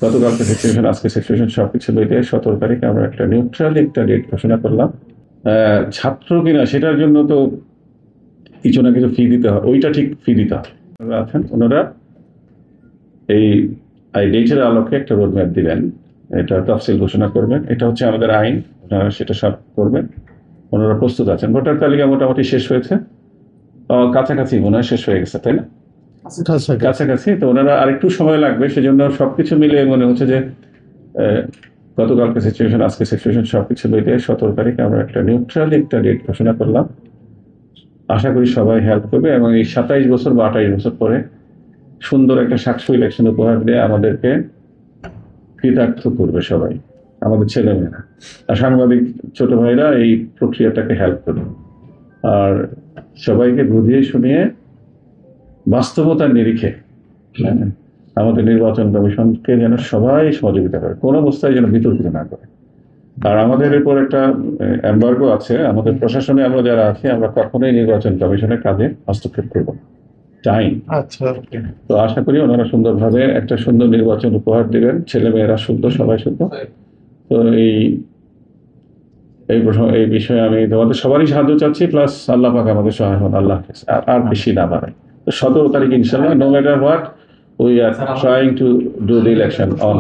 গতকালকে সিচুয়েশন, আজকে সিচুয়েশন সবকিছু মিলে 17 তারিখে আমরা একটা নিউট্রাল একটা ডেট ঘোষণা করলাম। ছাত্র কিনা সেটার জন্য তো কিছু না কিছু ফি দিতে হয়, ওইটা ঠিক ফি দিতে হয়। আছেন ওনারা এই ডেটের আলোকে একটা রোডম্যাপ দিবেন, এটা তফসিল ঘোষণা করবেন, এটা হচ্ছে আমাদের আইন, ওনারা সেটা সব করবেন। ওনারা প্রস্তুত আছেন। ভোটার তালিকা মোটামুটি শেষ হয়েছে, কাছাকাছি মনে হয় শেষ হয়ে গেছে, তাই না? কাছাকাছি। তো ওনারা আরেকটু সময় লাগবে, সেজন্য সবকিছু মিলে মনে হচ্ছে যে গতকালকে সিচুয়েশন, আজকে সিচুয়েশন সবকিছু মিলে 17 তারিখে আমরা একটা নিউট্রাল একটা ডেট ঘোষণা করলাম। আশা করি সবাই হেল্প করবে এবং এই 27 বছর বা 28 বছর পরে সুন্দর একটা সাকসেসফুল ইলেকশন উপহার দিয়ে আমাদেরকে কৃতার্থ করবে সবাই, আমাদের ছেলেমেয়েরা আর সাংবাদিক ছোট ভাইরা এই প্রক্রিয়াটাকে হেল্প করবে। আর সবাইকে বুঝিয়ে শুনিয়ে বাস্তবতার নিরিখে আমাদের নির্বাচন কমিশনকে যেন সবাই সহযোগিতা করে, কোনো অবস্থায় যেন বিতর্কিত না করে। আর আমাদের এরপর একটা এমবার্গো আছে, আমাদের প্রশাসনে আমরা যারা আছি আমরা কখনোই নির্বাচন কমিশনের কাজে হস্তক্ষেপ করব না, চাই। আচ্ছা, তো আশা করি ওনারা সুন্দরভাবে একটা সুন্দর নির্বাচন উপহার দিবেন, ছেলে মেয়েরা শুদ্ধ, সবাই শুদ্ধ। তো এই এই বিষয়ে আমি তোমাদের সবারই সাহায্য চাচ্ছি, প্লাস আল্লাহ পাক আমাদের সহায় হন, আল্লাহ হাফেজ। আর বেশি না বাড়াই। তো 17 তারিখ ইনশাল্লাহ, no matter what, we are trying to do the election on.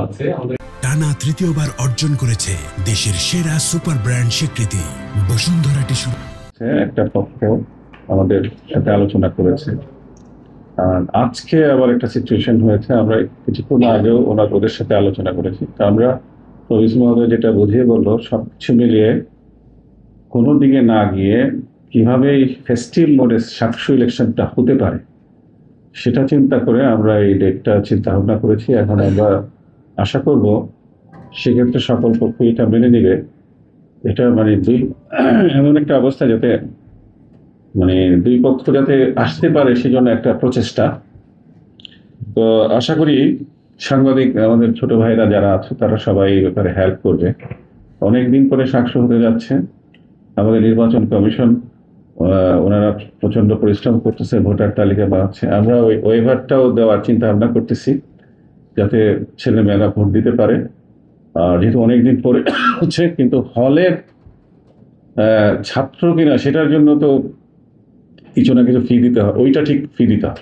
টানা তৃতীয়বার অর্জন করেছে দেশের সেরা সুপার ব্র্যান্ড স্বীকৃতি বসুন্ধরা টিস্যু। একটা পক্ষ আমাদের সাথে আলোচনা করেছে, আর আজকে আবার একটা সিচুয়েশন হয়েছে, আমরা কিছুক্ষণ আগেও ওদের সাথে আলোচনা করেছি। তো আমরা রবিস মহোদয় যেটা বুঝিয়ে বললো, সবকিছু মিলিয়ে কোনো দিকে না গিয়ে কিভাবে এই ফেস্টিভ মোডে সাকসু ইলেকশনটা হতে পারে সেটা চিন্তা করে আমরা এই ডেটটা চিন্তা ভাবনা করেছি। এখন আমরা আশা করব সেক্ষেত্রে সকল পক্ষ এটা মেনে নিবে। এটা মানে এমন একটা অবস্থা যাতে দুই পক্ষ যাতে আসতে পারে সেজন্য একটা প্রচেষ্টা। তো আশা করি সাংবাদিক আমাদের ছোট ভাইরা যারা আছে তারা সবাই এই ব্যাপারে হেল্প করবে। অনেকদিন পরে সাকসু হতে যাচ্ছে আমাদের নির্বাচন কমিশন, ওনারা প্রচন্ড পরিশ্রম করতেছে, ভোটার তালিকা বানাচ্ছে। আমরা ওই ওয়েভারটাও দেওয়ার চিন্তা ভাবনা করতেছি যাতে ছেলে মেয়েরা ভোট দিতে পারে। আর যেহেতু অনেকদিন পরে হচ্ছে, কিন্তু হলের ছাত্র কিনা সেটার জন্য তো কিছু না কিছু ফি দিতে হয়, ওইটা ঠিক ফি দিতে হয়।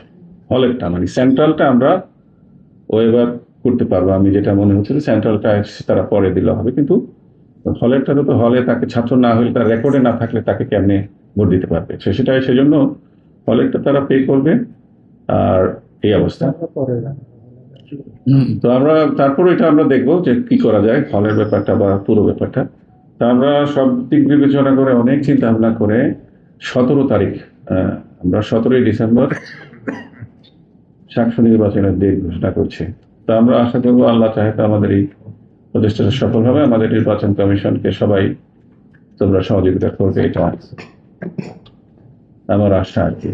হলেরটা মানে সেন্ট্রালটা আমরা ওয়েভার করতে পারবো, আমি যেটা মনে হচ্ছে যে সেন্ট্রালটা তারা পরে দিলে হবে, কিন্তু হলেরটা তো হলে তাকে ছাত্র না হলে, তার রেকর্ডে না থাকলে তাকে কেমনে ভোট দিতে পারবে, সেটাই সেজন্য হলেরটা তারা পে করবে। আর এই অবস্থা তো আমরা তারপরে এটা আমরা দেখবো যে কি করা যায় হলের ব্যাপারটা বা পুরো ব্যাপারটা। তা আমরা সব দিক বিবেচনা করে অনেক চিন্তা ভাবনা করে 17 তারিখ, আমরা 17ই ডিসেম্বর সাকসু নির্বাচনের ডেট ঘোষণা করছি। তা আমরা আশা করবো আল্লাহ চাহে তো আমাদের এই প্রচেষ্টাটা সফল হবে। আমাদের নির্বাচন কমিশনকে সবাই তোমরা সহযোগিতা করবে, এটা আমার আশা আর কি।